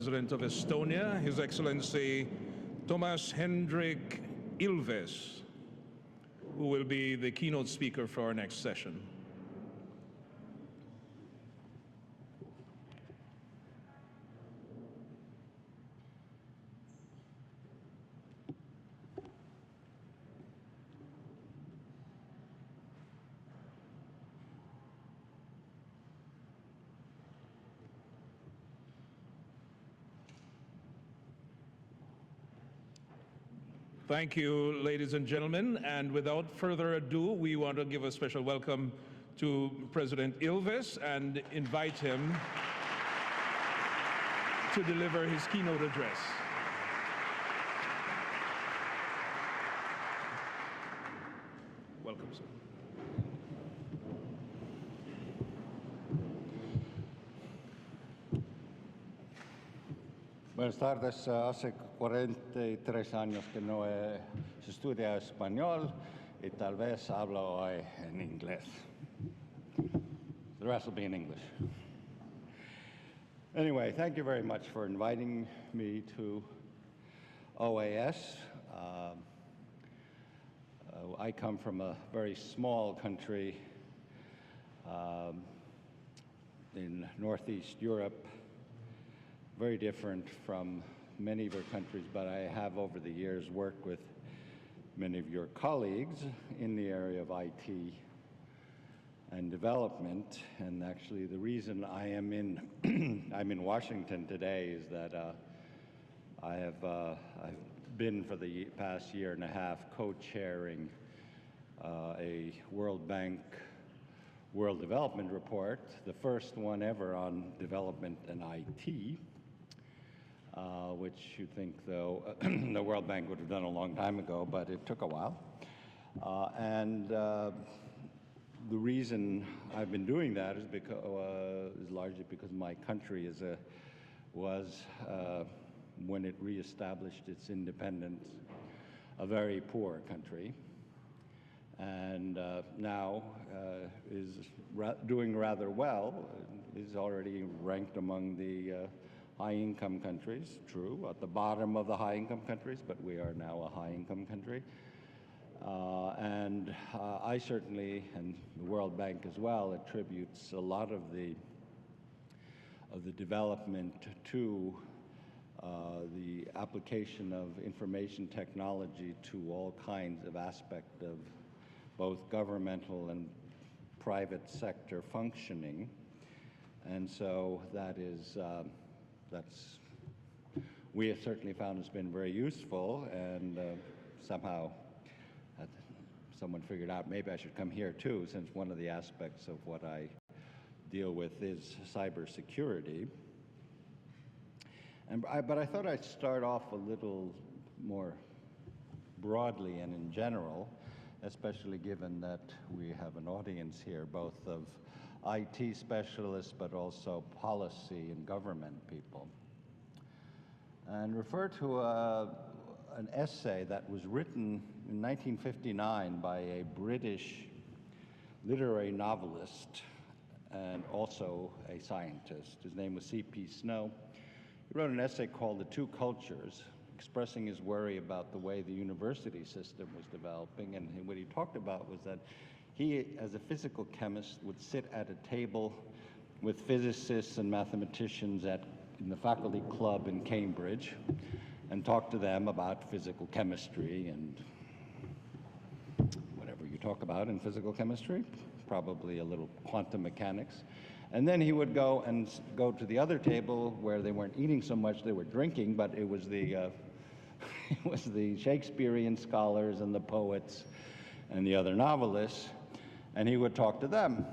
President of Estonia, His Excellency Toomas Hendrik Ilves, who will be the keynote speaker for our next session. Thank you, ladies and gentlemen. And without further ado, we want to give a special welcome to President Ilves and invite him to deliver his keynote address. Welcome, sir. Buenas tardes. Hace 43 años que no se estudia español y tal vez hablo hoy en inglés. The rest will be in English. Anyway, thank you very much for inviting me to OAS. I come from a very small country in Northeast Europe, very different from many of your countries, but I have over the years worked with many of your colleagues in the area of IT and development. And actually the reason I am I'm in Washington today is that I've been for the past year and a half co-chairing a World Bank World Development Report, the first one ever on development and IT. Which you'd think, though, the World Bank would have done a long time ago, but it took a while. The reason I've been doing that is largely because my country was, when it reestablished its independence, a very poor country, and now is doing rather well, is already ranked among the high-income countries, true, at the bottom of the high-income countries, but we are now a high-income country. I certainly, and the World Bank as well, attributes a lot of the development to the application of information technology to all kinds of aspects of both governmental and private sector functioning. And so that is we have certainly found it's been very useful, and somehow someone figured out maybe I should come here too, since one of the aspects of what I deal with is cybersecurity. But I thought I'd start off a little more broadly and in general, especially given that we have an audience here, both of IT specialists, but also policy and government people, and refer to an essay that was written in 1959 by a British literary novelist and also a scientist. His name was C.P. Snow. He wrote an essay called The Two Cultures, expressing his worry about the way the university system was developing, and what he talked about was that he, as a physical chemist, would sit at a table with physicists and mathematicians in the faculty club in Cambridge and talk to them about physical chemistry and whatever you talk about in physical chemistry, probably a little quantum mechanics. And then he would go to the other table where they weren't eating so much, they were drinking, but it was the Shakespearean scholars and the poets and the other novelists, and he would talk to them.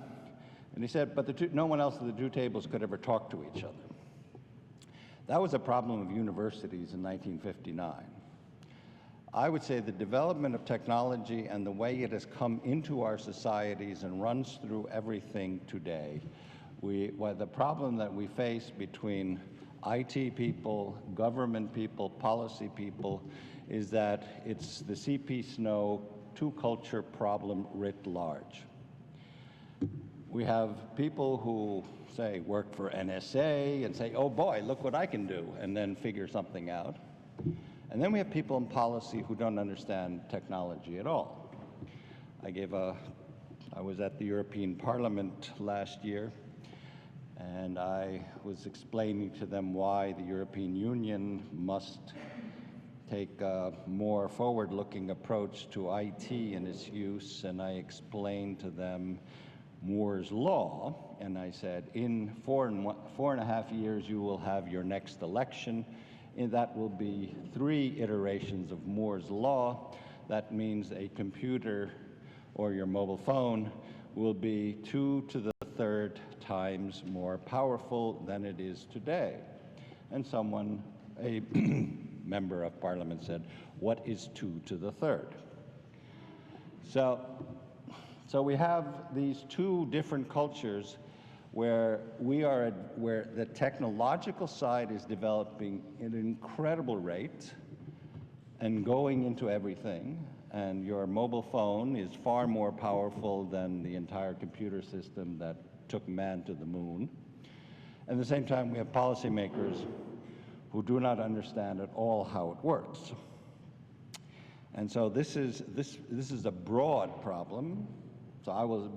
And he said, but no one else at the two tables could ever talk to each other. That was a problem of universities in 1959. I would say the development of technology and the way it has come into our societies and runs through everything today, the problem that we face between IT people, government people, policy people, is that it's the C.P. Snow two-culture problem writ large. We have people who say work for NSA and say, oh boy, look what I can do, and then figure something out. And then we have people in policy who don't understand technology at all. I was at the European Parliament last year, and I was explaining to them why the European Union must take a more forward-looking approach to IT and its use, and I explained to them Moore's Law, and I said, in 4.5 years you will have your next election, and that will be 3 iterations of Moore's Law. That means a computer or your mobile phone will be 2 to the 3rd times more powerful than it is today. And someone, a member of parliament, said, what is 2 to the 3rd? So we have these 2 different cultures where where the technological side is developing at an incredible rate and going into everything, and your mobile phone is far more powerful than the entire computer system that took man to the moon. At the same time, we have policymakers who do not understand at all how it works. And so this is a broad problem. So I will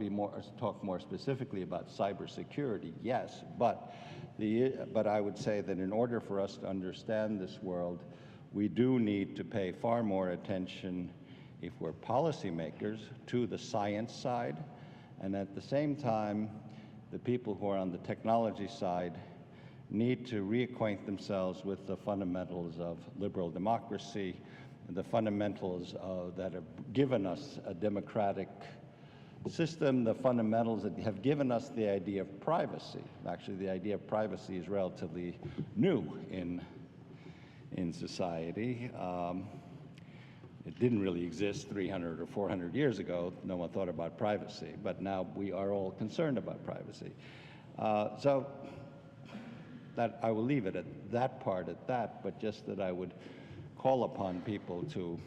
talk more specifically about cybersecurity, yes, but I would say that in order for us to understand this world, we do need to pay far more attention, if we're policymakers, to the science side, and at the same time, the people who are on the technology side need to reacquaint themselves with the fundamentals of liberal democracy, and the fundamentals that have given us a democratic system, the fundamentals that have given us the idea of privacy. Actually, the idea of privacy is relatively new in society. It didn't really exist 300 or 400 years ago. No one thought about privacy, but now we are all concerned about privacy. So that I will leave it at that part at that, but just that I would call upon people to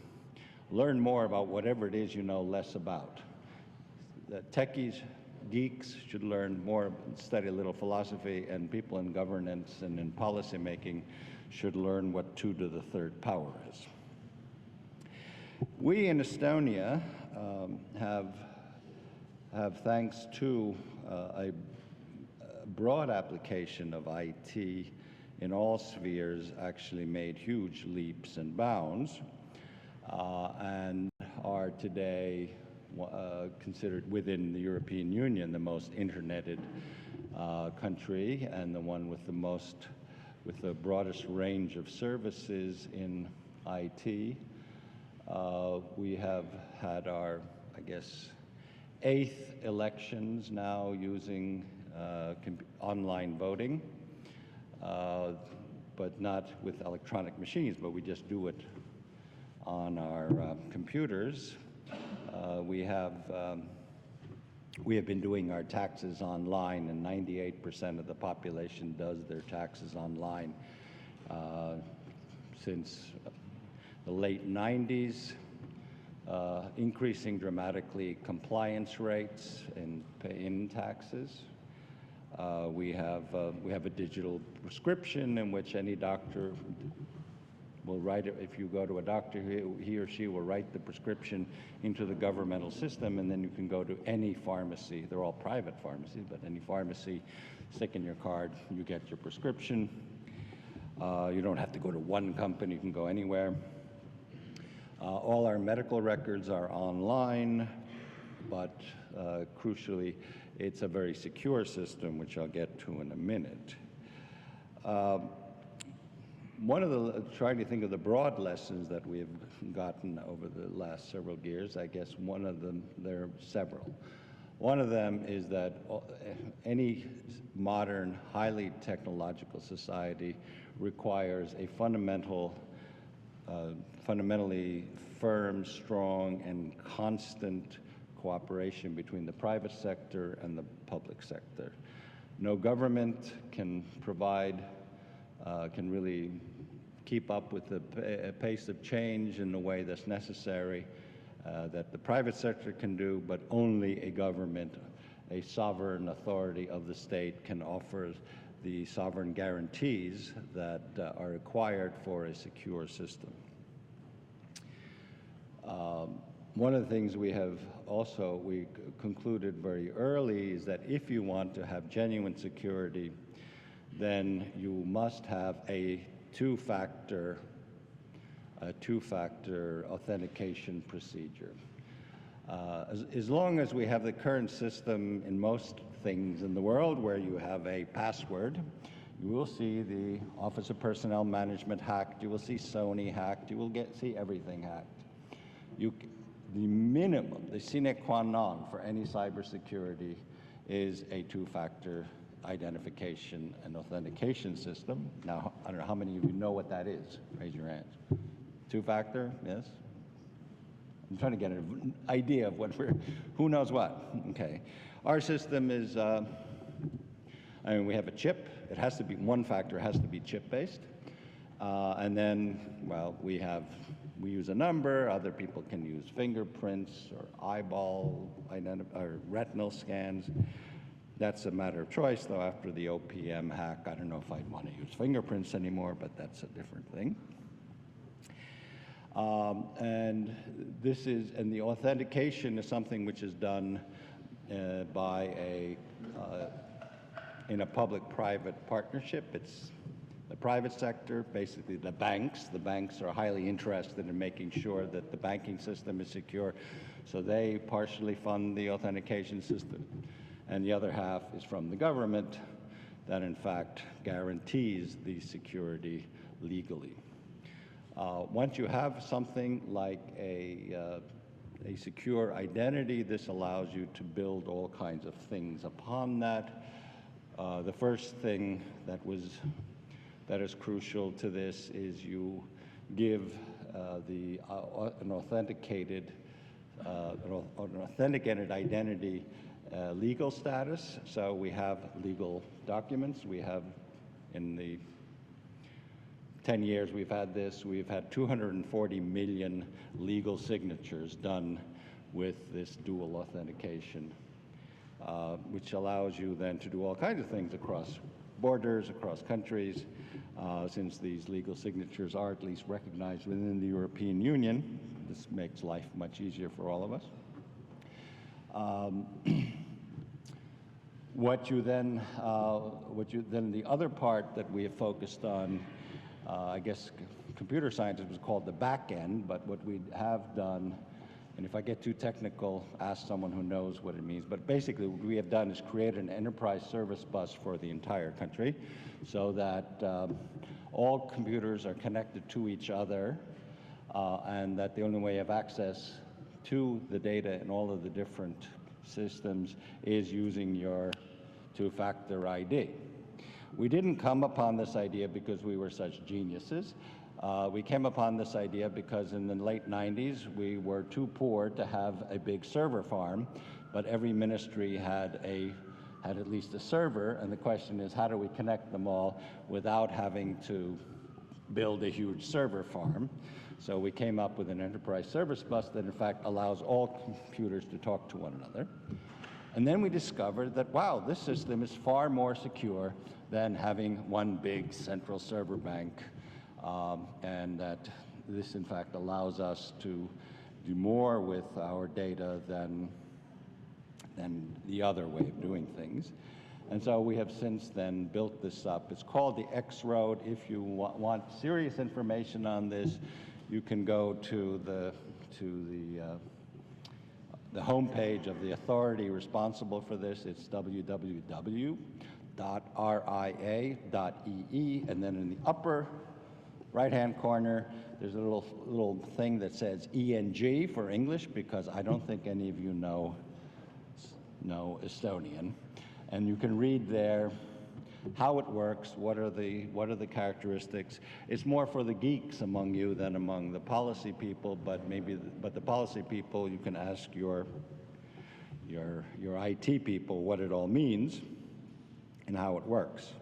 learn more about whatever it is you know less about. The techies, geeks should learn more, study a little philosophy, and people in governance and in policy making should learn what 2 to the 3rd power is. We in Estonia have, thanks to a broad application of IT in all spheres, actually made huge leaps and bounds, and are today considered within the European Union the most interneted country, and the one with the broadest range of services in IT. We have had our, I guess, 8th elections now using online voting, but not with electronic machines, but we just do it on our computers. We have been doing our taxes online, and 98% of the population does their taxes online since the late 90s, increasing dramatically compliance rates in taxes. We have a digital prescription in which any doctor will write it. If you go to a doctor, he or she will write the prescription into the governmental system, and then you can go to any pharmacy. They're all private pharmacies, but any pharmacy, stick in your card, you get your prescription. You don't have to go to one company, you can go anywhere. All our medical records are online, but crucially, it's a very secure system, which I'll get to in a minute. Trying to think of the broad lessons that we have gotten over the last several years, I guess one of them, there are several. One of them is that any modern, highly technological society requires a fundamentally firm, strong, and constant cooperation between the private sector and the public sector. No government can really keep up with the pace of change in the way that's necessary, that the private sector can do, but only a government a sovereign authority of the state can offer the sovereign guarantees that are required for a secure system. One of the things we concluded very early is that if you want to have genuine security, then you must have a two-factor authentication procedure. As long as we have the current system in most things in the world where you have a password, you will see the Office of Personnel Management hacked, you will see Sony hacked, you will see everything hacked. The minimum, the sine qua non for any cybersecurity is a two-factor identification and authentication system. Now, I don't know how many of you know what that is. Raise your hands. Two-factor, yes? I'm trying to get an idea of who knows what. Okay. Our system is, we have a chip. It has to be, one factor has to be chip-based. And then, well, we use a number. Other people can use fingerprints or eyeball or retinal scans. That's a matter of choice, though. After the OPM hack, I don't know if I'd want to use fingerprints anymore, but that's a different thing. And the authentication is something which is done in a public-private partnership. It's the private sector, basically the banks. The banks are highly interested in making sure that the banking system is secure, so they partially fund the authentication system. And the other half is from the government that, in fact, guarantees the security legally. Once you have something like a secure identity, this allows you to build all kinds of things upon that. The first thing that is crucial to this is you give an authenticated identity legal status. So we have legal documents. We have, in the 10 years we've had this, we've had 240 million legal signatures done with this dual authentication, which allows you then to do all kinds of things across borders, across countries, since these legal signatures are at least recognized within the European Union. This makes life much easier for all of us. The other part that we have focused on, I guess computer science was called the back end, but what we have done, and if I get too technical, ask someone who knows what it means, but basically what we have done is create an enterprise service bus for the entire country so that all computers are connected to each other, and that the only way of access to the data in all of the different systems is using your two-factor ID. We didn't come upon this idea because we were such geniuses. We came upon this idea because in the late 90s, we were too poor to have a big server farm, but every ministry had at least a server, and the question is, how do we connect them all without having to build a huge server farm? So we came up with an enterprise service bus that in fact allows all computers to talk to one another. And then we discovered that, wow, this system is far more secure than having one big central server bank, and that this in fact allows us to do more with our data than the other way of doing things. And so we have since then built this up. It's called the X-Road. If you want serious information on this, you can go to the homepage of the authority responsible for this. It's www.ria.ee, and then in the upper right-hand corner, there's a little thing that says ENG for English, because I don't think any of you know Estonian. And you can read there how it works, what are the characteristics. It's more for the geeks among you than among the policy people, but the policy people, you can ask your IT people what it all means and how it works.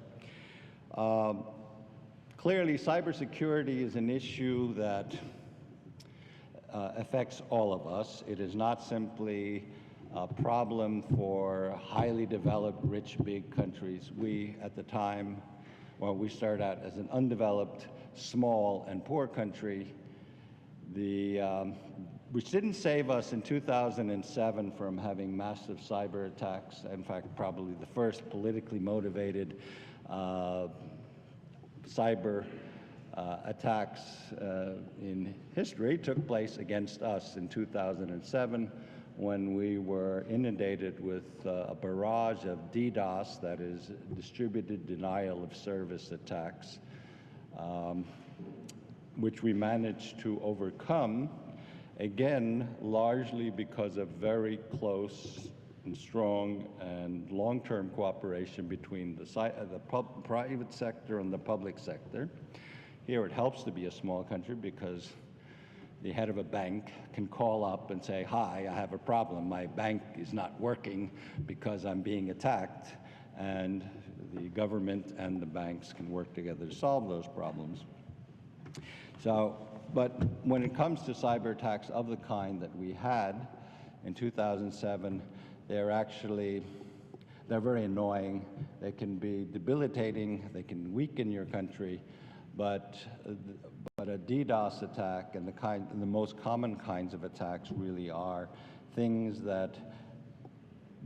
Clearly, cybersecurity is an issue that affects all of us. It is not simply a problem for highly developed, rich, big countries. We, at the time, well, we started out as an undeveloped, small, and poor country, which didn't save us in 2007 from having massive cyber attacks. In fact, probably the first politically motivated cyber attacks in history took place against us in 2007 when we were inundated with a barrage of DDoS, that is distributed denial of service attacks, which we managed to overcome, again, largely because of very close and strong and long-term cooperation between the private sector and the public sector. Here it helps to be a small country because the head of a bank can call up and say, hi, I have a problem. My bank is not working because I'm being attacked. And the government and the banks can work together to solve those problems. So, but when it comes to cyber attacks of the kind that we had in 2007, they're very annoying. They can be debilitating. They can weaken your country. But a DDoS attack and the most common kinds of attacks really are things that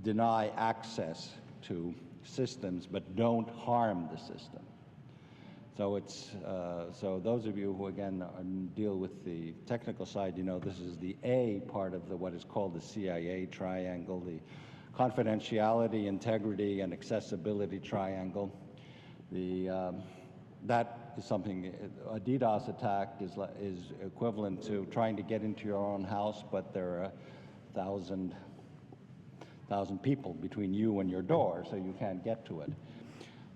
deny access to systems but don't harm the system. So so those of you who again deal with the technical side, you know this is the A part of what is called the CIA triangle, the confidentiality, integrity, and accessibility triangle. That is something, a DDoS attack is equivalent to trying to get into your own house, but there are 1,000 people between you and your door, so you can't get to it.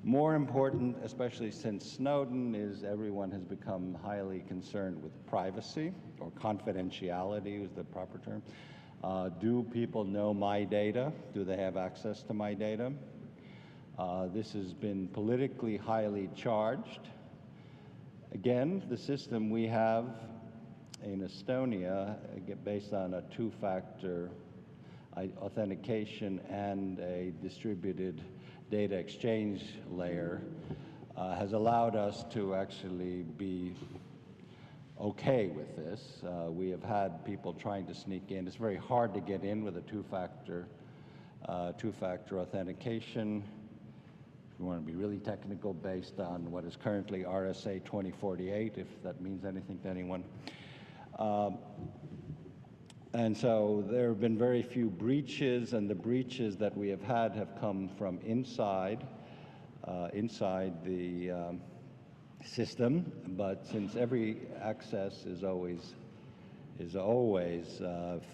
More important, especially since Snowden, is everyone has become highly concerned with privacy, or confidentiality is the proper term. Do people know my data? Do they have access to my data? This has been politically highly charged. Again, the system we have in Estonia, based on a two-factor authentication and a distributed data exchange layer, has allowed us to actually be okay with this. We have had people trying to sneak in. It's very hard to get in with a two-factor authentication. We want to be really technical, based on what is currently RSA 2048, if that means anything to anyone. And so there have been very few breaches, and the breaches that we have had have come from inside the system. But since every access is always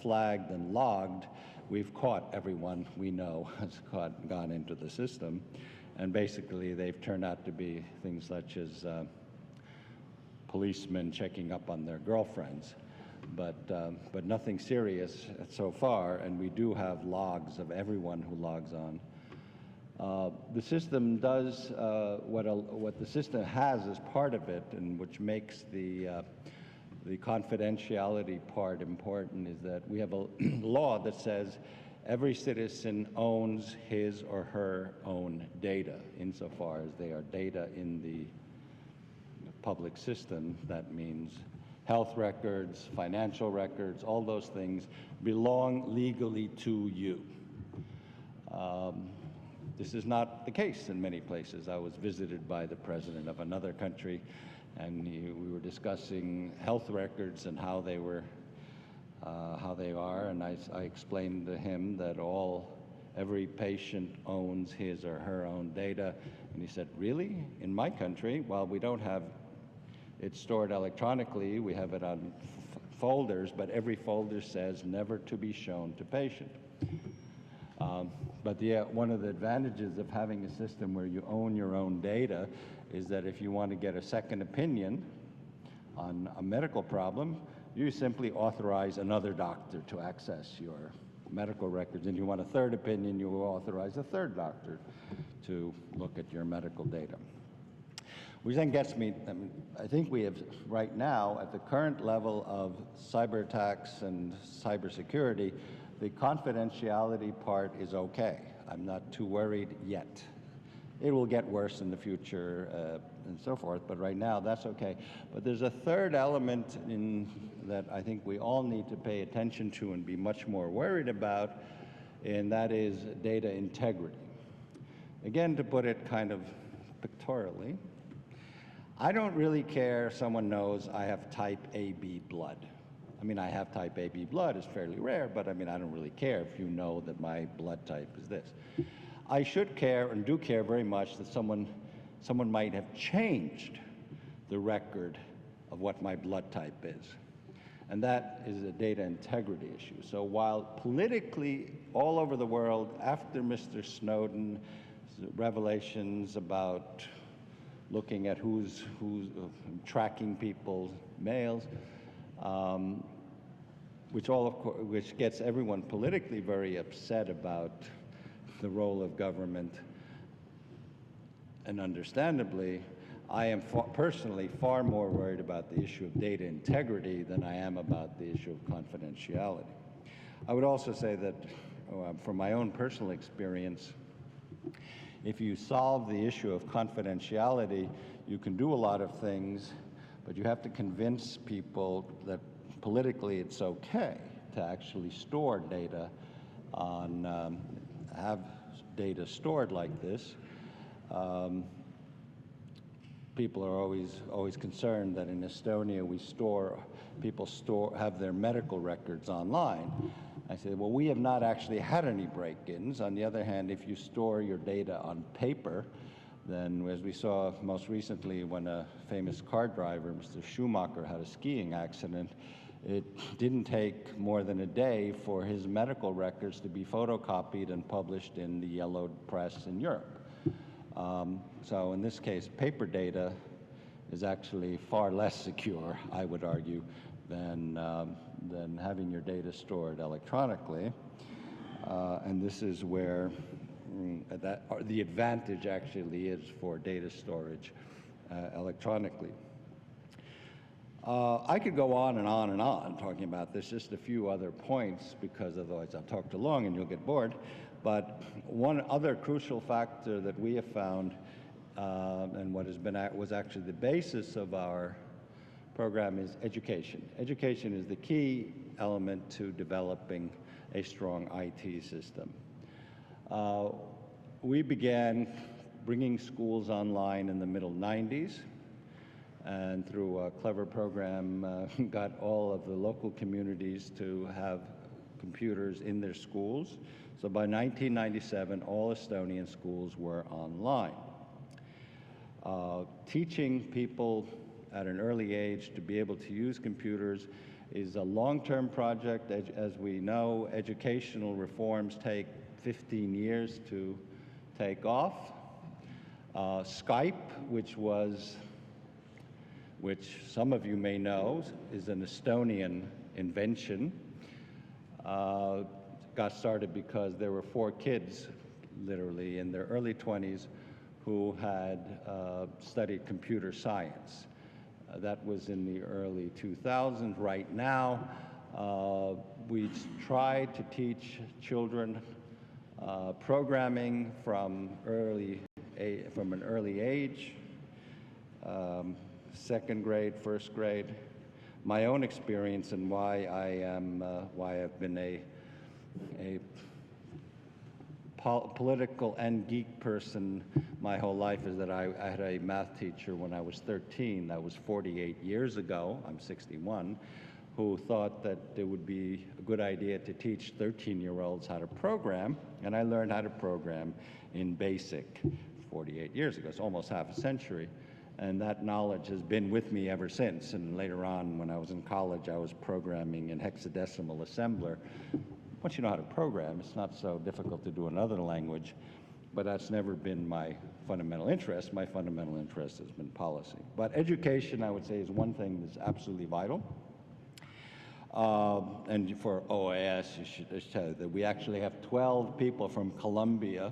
flagged and logged, we've caught everyone we know has gone into the system. And basically, they've turned out to be things such as policemen checking up on their girlfriends, but nothing serious so far. And we do have logs of everyone who logs on. The system does what the system has as part of it, and which makes the confidentiality part important, is that we have a law that says every citizen owns his or her own data, insofar as they are data in the public system. That means health records, financial records, all those things belong legally to you. This is not the case in many places. I was visited by the president of another country, and we were discussing health records and how they are, and I explained to him that every patient owns his or her own data, and he said, really? In my country, while we don't have it stored electronically, we have it on folders, but every folder says never to be shown to patient. But one of the advantages of having a system where you own your own data is that if you want to get a second opinion on a medical problem, you simply authorize another doctor to access your medical records. And if you want a third opinion, you will authorize a third doctor to look at your medical data. Which then gets me, I think we have right now, at the current level of cyber attacks and cybersecurity, the confidentiality part is okay. I'm not too worried yet. It will get worse in the future and so forth, but right now that's okay. But there's a third element that I think we all need to pay attention to and be much more worried about, and that is data integrity. Again, to put it kind of pictorially, I don't really care if someone knows I have type AB blood. I mean, I have type AB blood, it's fairly rare, but I mean, I don't really care if you know that my blood type is this. I should care and do care very much that someone might have changed the record of what my blood type is. And that is a data integrity issue. So while politically all over the world, after Mr. Snowden's revelations about looking at who's tracking people's mails, which gets everyone politically very upset about the role of government, and understandably, I am personally far more worried about the issue of data integrity than I am about the issue of confidentiality. I would also say that from my own personal experience, if you solve the issue of confidentiality, you can do a lot of things, but you have to convince people that politically it's okay to actually store data have data stored like this. People are always concerned that in Estonia people have their medical records online. I say, well, we have not actually had any break-ins. On the other hand, if you store your data on paper, then as we saw most recently when a famous car driver, Mr. Schumacher, had a skiing accident, it didn't take more than a day for his medical records to be photocopied and published in the yellowed press in Europe. So in this case, paper data is actually far less secure, I would argue, than having your data stored electronically. And this is where the advantage actually is for data storage electronically. I could go on and on and on talking about this, just a few other points, because otherwise I'll talk too long and you'll get bored. But one other crucial factor that we have found, and what was actually the basis of our program, is education. Education is the key element to developing a strong IT system. We began bringing schools online in the middle 90s. And through a clever program, got all of the local communities to have computers in their schools. So by 1997, all Estonian schools were online. Teaching people at an early age to be able to use computers is a long-term project. As we know, educational reforms take 15 years to take off. Skype, which some of you may know is an Estonian invention, got started because there were 4 kids, literally, in their early 20s who had studied computer science. That was in the early 2000s. Right now, we try to teach children programming from an early age. Second grade, first grade. My own experience and why I've been a political and geek person my whole life is that I had a math teacher when I was 13, that was 48 years ago, I'm 61, who thought that it would be a good idea to teach 13-year-olds how to program, and I learned how to program in BASIC 48 years ago. It's almost half a century. And that knowledge has been with me ever since. And later on, when I was in college, I was programming in hexadecimal assembler. Once you know how to program, it's not so difficult to do another language, but that's never been my fundamental interest. My fundamental interest has been policy. But education, I would say, is one thing that's absolutely vital. And for OAS, I should tell you that we actually have 12 people from Colombia,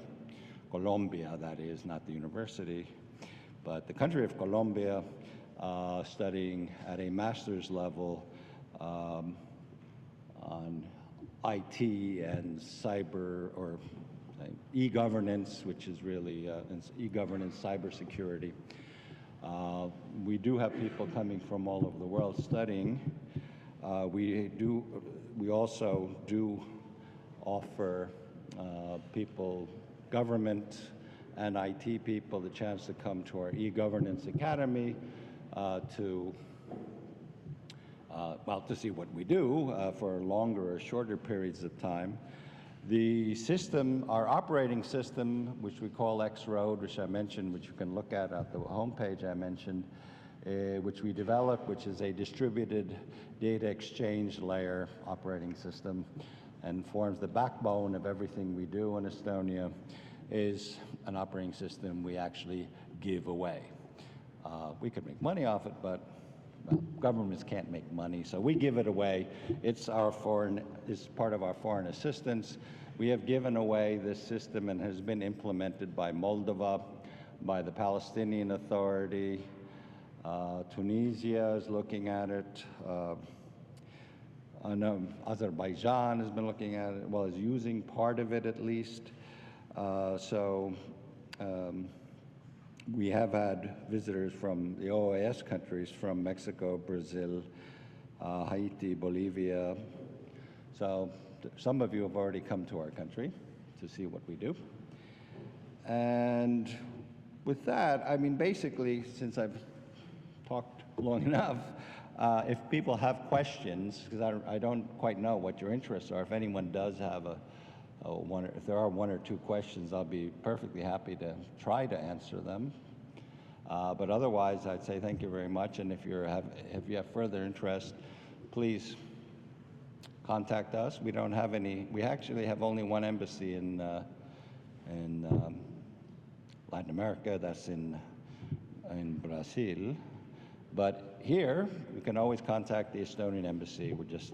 that is, not the university, but the country of Colombia, studying at a master's level on IT and cyber, or e-governance, which is really e-governance, cybersecurity. We do have people coming from all over the world studying. We also do offer people, government and IT people, the chance to come to our e-governance academy to see what we do for longer or shorter periods of time. The system, our operating system, which we call X-Road, which I mentioned, which you can look at the homepage I mentioned, which we developed, which is a distributed data exchange layer operating system and forms the backbone of everything we do in Estonia, is an operating system we actually give away. We could make money off it, but well, governments can't make money, so we give it away. It's part of our foreign assistance. We have given away this system and has been implemented by Moldova, by the Palestinian Authority. Tunisia is looking at it. I know Azerbaijan has been looking at it, well, is using part of it at least. We have had visitors from the OAS countries, from Mexico, Brazil, Haiti, Bolivia. So some of you have already come to our country to see what we do. And with that, I mean, basically, since I've talked long enough, if people have questions, because I don't quite know what your interests are, if anyone does have if there are one or two questions, I'll be perfectly happy to try to answer them. But otherwise, I'd say thank you very much. And if you have further interest, please contact us. We don't have any. We actually have only one embassy in Latin America. That's in Brazil. But here, you can always contact the Estonian embassy. We're just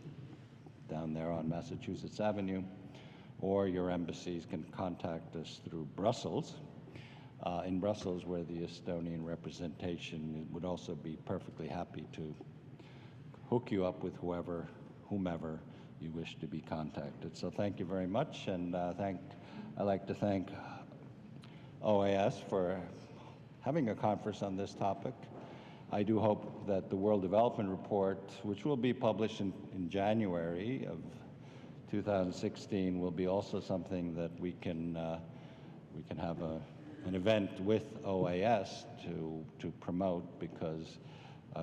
down there on Massachusetts Avenue. Or your embassies can contact us through Brussels. In Brussels, where the Estonian representation would also be perfectly happy to hook you up with whomever you wish to be contacted. So thank you very much, and I'd like to thank OAS for having a conference on this topic. I do hope that the World Development Report, which will be published in January of 2016, will be also something that we can have an event with OAS to promote, because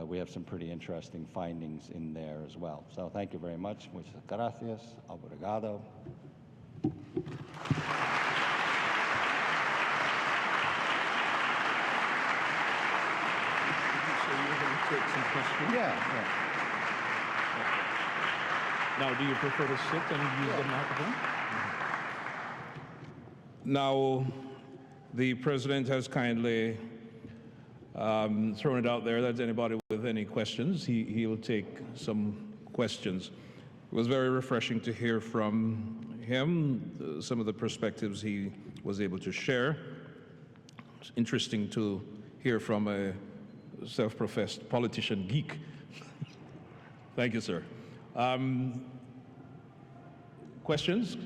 we have some pretty interesting findings in there as well. So thank you very much. Muchas gracias. Obrigado. So you're going to take some questions? Yeah. Now, do you prefer to sit and use the microphone? Now, the President has kindly thrown it out there that anybody with any questions, he'll take some questions. It was very refreshing to hear from him, some of the perspectives he was able to share. It's interesting to hear from a self-professed politician geek. Thank you, sir. Questions?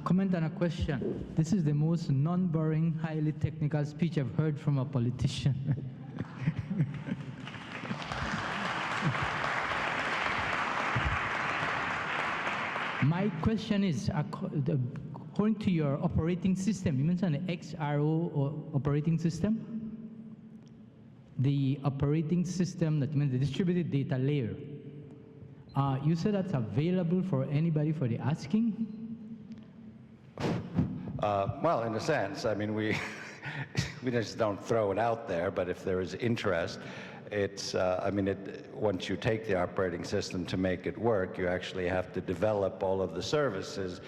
Comment on a question. This is the most non-boring, highly technical speech I've heard from a politician. My question is, according to your operating system, you mentioned the XRO or operating system? The operating system, that means the distributed data layer. You said that's available for anybody for the asking? Well, in a sense, I mean, we just don't throw it out there, but if there is interest, it's, once you take the operating system to make it work, you actually have to develop all of the services.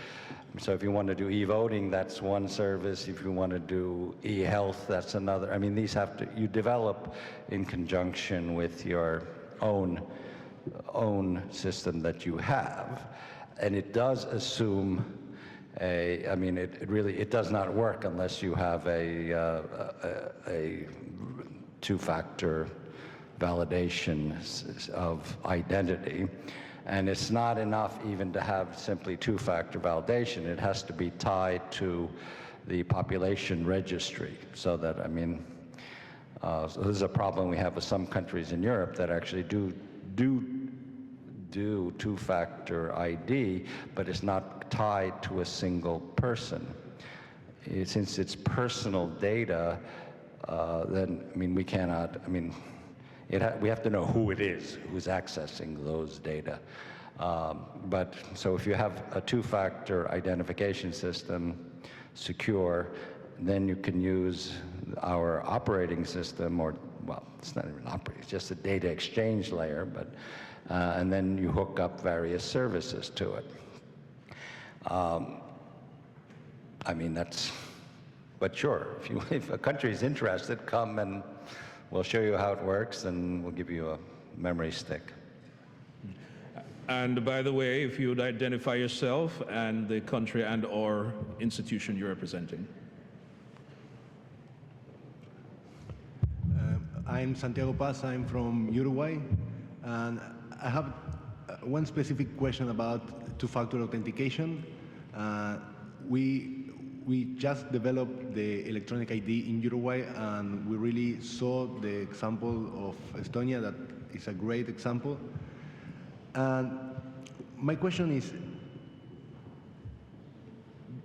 So if you want to do e-voting, that's one service. If you want to do e-health, that's another. I mean, you develop in conjunction with your own system that you have. And it does assume it does not work unless you have a two-factor validation of identity. And it's not enough even to have simply two-factor validation. It has to be tied to the population registry. So that, I mean, so this is a problem we have with some countries in Europe that actually do two-factor ID, but it's not tied to a single person. Since it's personal data, then, I mean, we cannot, I mean, we have to know who it is who's accessing those data. But so if you have a two-factor identification system, secure, then you can use our operating system, or, well, it's not even operating, it's just a data exchange layer, but, and then you hook up various services to it. I mean, that's, but sure, if a country is interested, come and we'll show you how it works, and we'll give you a memory stick. And by the way, if you would identify yourself and the country and/or institution you're representing. I'm Santiago Paz, I'm from Uruguay, and I have one specific question about two-factor authentication. We just developed the electronic ID in Uruguay, and we really saw the example of Estonia. That is a great example. And my question is,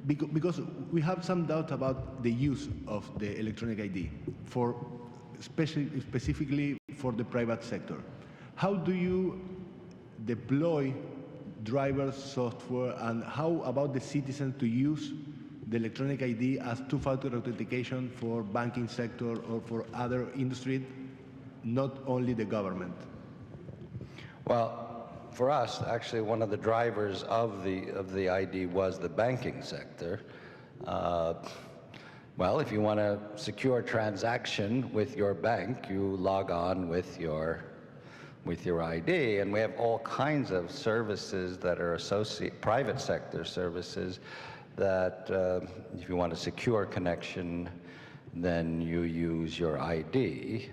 because we have some doubt about the use of the electronic ID, for specifically for the private sector. How do you deploy driver software, and how about the citizens to use the electronic ID as two-factor authentication for banking sector or for other industry, not only the government? Well, for us, actually, one of the drivers of the ID was the banking sector. Well, if you want to secure a transaction with your bank, you log on with your ID, and we have all kinds of services that are private sector services that if you want a secure connection, then you use your ID.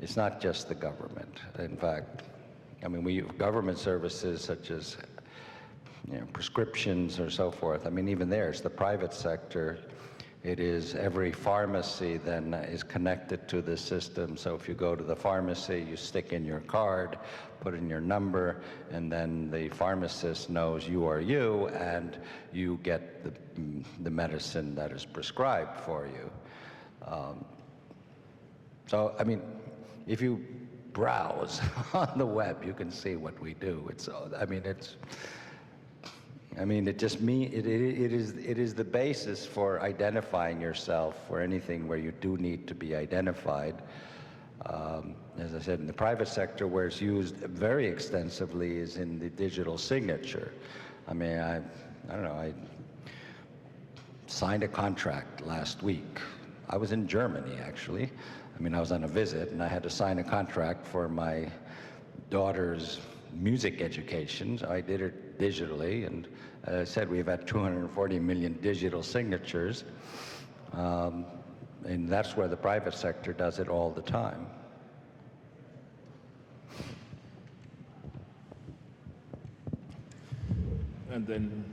It's not just the government. In fact, I mean, we have government services such as, you know, prescriptions or so forth. I mean, even there, it's the private sector. It is every pharmacy then is connected to the system. So if you go to the pharmacy, you stick in your card, put in your number, and then the pharmacist knows you are you, and you get the medicine that is prescribed for you. So, I mean, if you browse on the web, you can see what we do. It is the basis for identifying yourself for anything where you do need to be identified. As I said, in the private sector, where it's used very extensively is in the digital signature. I mean, I don't know, I signed a contract last week. I was in Germany, actually. I mean, I was on a visit, and I had to sign a contract for my daughter's music education. So I did it digitally, and as I said, we've had 240 million digital signatures, and that's where the private sector does it all the time. And then,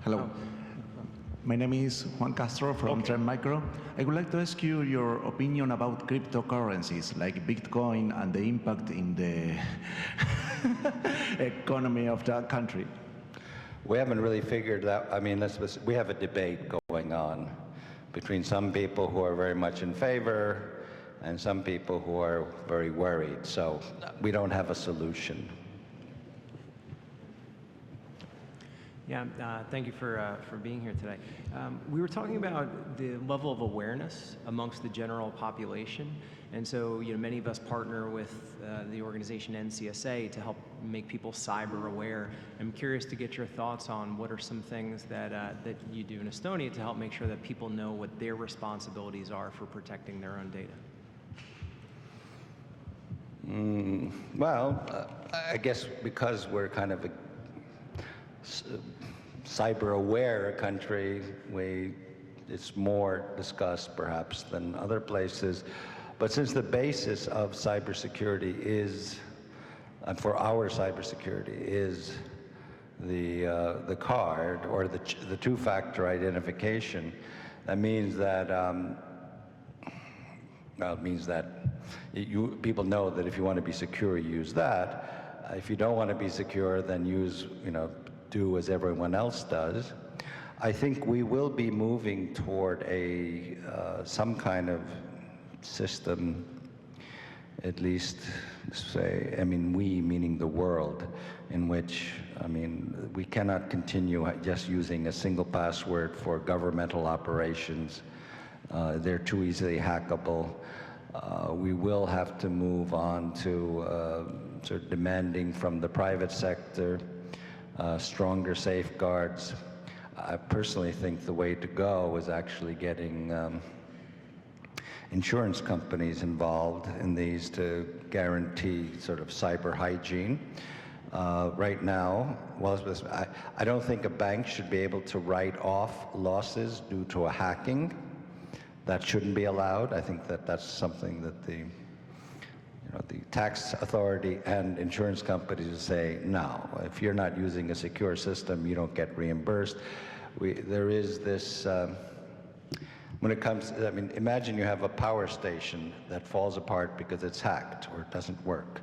Hello. My name is Juan Castro from Trend Micro. I would like to ask you your opinion about cryptocurrencies like Bitcoin and the impact in the economy of that country. We haven't really figured that. I mean, we have a debate going on between some people who are very much in favor and some people who are very worried. So we don't have a solution. Yeah, thank you for being here today. We were talking about the level of awareness amongst the general population, and so many of us partner with the organization NCSA to help make people cyber aware. I'm curious to get your thoughts on what are some things that that you do in Estonia to help make sure that people know what their responsibilities are for protecting their own data. Well, I guess because we're kind of a cyber-aware country, it's more discussed perhaps than other places. But since the basis of cybersecurity is and for our cybersecurity is the card or the two-factor identification. That means that people know that if you want to be secure, use that. If you don't want to be secure, then do as everyone else does. I think we will be moving toward some kind of system, at least we meaning the world, in which, we cannot continue just using a single password for governmental operations. They're too easily hackable. We will have to move on to sort of demanding from the private sector stronger safeguards. I personally think the way to go is actually getting insurance companies involved in these to guarantee sort of cyber hygiene. Right now, I don't think a bank should be able to write off losses due to a hacking. That shouldn't be allowed. I think that's something that the tax authority and insurance companies say, no, if you're not using a secure system, you don't get reimbursed. There is this, when it comes, imagine you have a power station that falls apart because it's hacked or it doesn't work.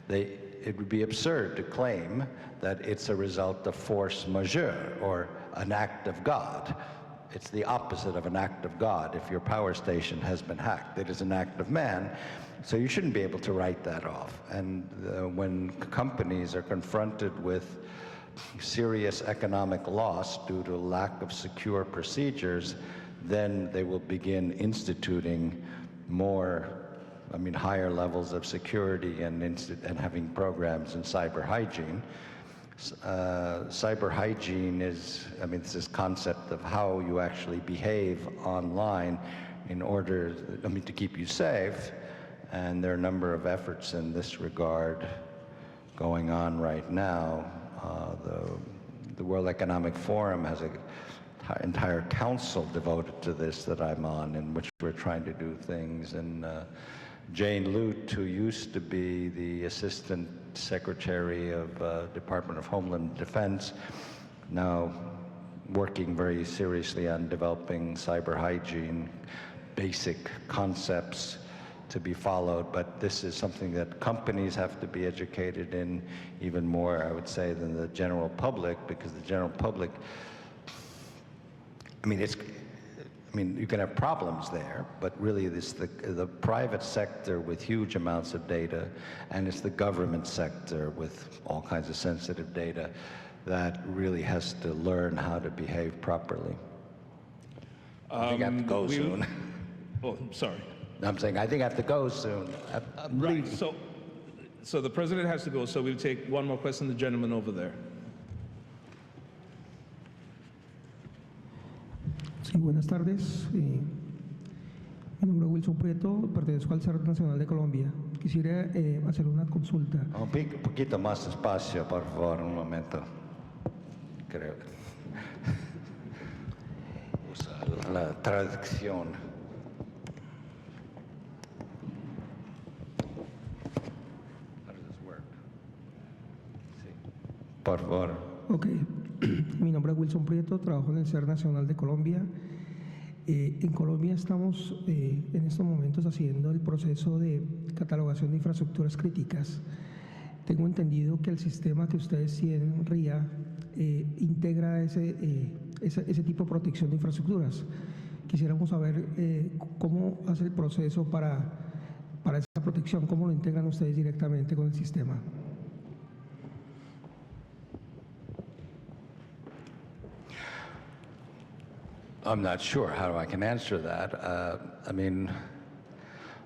It would be absurd to claim that it's a result of force majeure or an act of God. It's the opposite of an act of God if your power station has been hacked. It is an act of man, so you shouldn't be able to write that off. And when companies are confronted with serious economic loss due to lack of secure procedures, then they will begin instituting more, higher levels of security and having programs in cyber hygiene. Cyber hygiene is, it's this concept of how you actually behave online in order, to keep you safe. And there are a number of efforts in this regard going on right now. The World Economic Forum has an entire council devoted to this that I'm on, in which we're trying to do things. And Jane Lute, who used to be the Assistant Secretary of Department of Homeland Defense, now working very seriously on developing cyber hygiene, basic concepts to be followed. But this is something that companies have to be educated in even more, I would say, than the general public, because the general public, you can have problems there, but really the private sector with huge amounts of data, and it's the government sector with all kinds of sensitive data that really has to learn how to behave properly. I think I have to go soon. Oh, sorry. I'm saying I think I have to go soon. Right. So the president has to go. So we'll take one more question. The gentleman over there. Sí, buenas tardes. Mi nombre es Wilson Prieto, pertenezco al CERN Nacional de Colombia. Quisiera hacer una consulta. Un poquito más espacio, por favor, un momento. Creo. Usa la traducción. How does this work? Sí. Por favor. Ok. Mi nombre es Wilson Prieto, trabajo en el CERN Nacional de Colombia. En Colombia estamos en estos momentos haciendo el proceso de catalogación de infraestructuras críticas. Tengo entendido que el sistema que ustedes tienen, RIA, integra ese tipo de protección de infraestructuras. Quisiéramos saber cómo hace el proceso para esa protección, cómo lo integran ustedes directamente con el sistema. I'm not sure how I can answer that.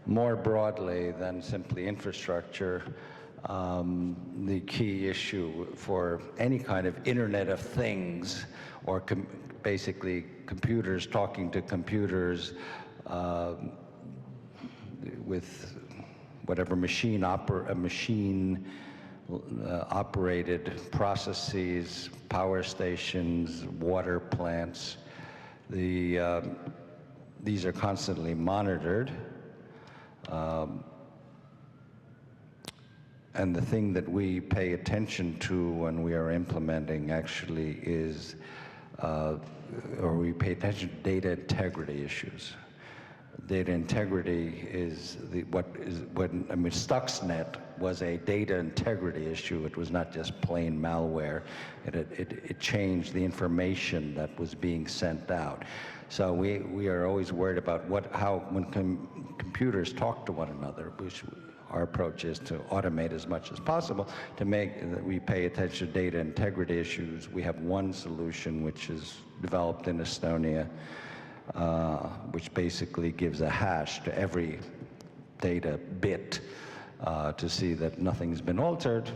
More broadly than simply infrastructure, the key issue for any kind of Internet of Things, or basically computers talking to computers with whatever machine operated processes, power stations, water plants. These are constantly monitored. And the thing that we pay attention to when we are implementing actually is, or we pay attention to data integrity issues. Data integrity is Stuxnet was a data integrity issue. It was not just plain malware. It changed the information that was being sent out. So we are always worried about how when computers talk to one another, which our approach is to automate as much as possible to make that we pay attention to data integrity issues. We have one solution which is developed in Estonia, which basically gives a hash to every data bit to see that nothing's been altered.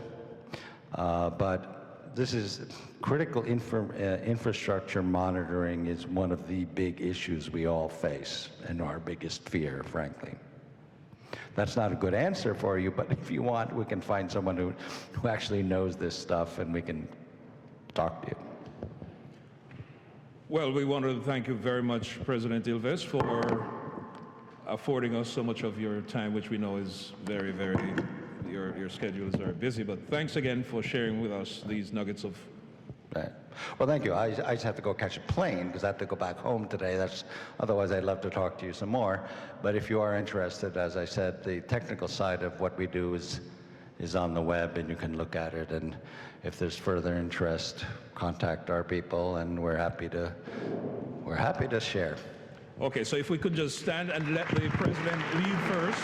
But this is critical infrastructure monitoring is one of the big issues we all face and our biggest fear, frankly. That's not a good answer for you, but if you want, we can find someone who actually knows this stuff and we can talk to you. Well, we want to thank you very much, President Ilves, for affording us so much of your time, which we know is very, very, your schedule is very busy. But thanks again for sharing with us these nuggets of. Right. Well, thank you. I just have to go catch a plane because I have to go back home today. Otherwise, I'd love to talk to you some more. But if you are interested, as I said, the technical side of what we do is on the web, and you can look at it. And if there's further interest, contact our people, and we're happy to share. Okay, so if we could just stand and let the president lead first.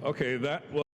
Okay, that was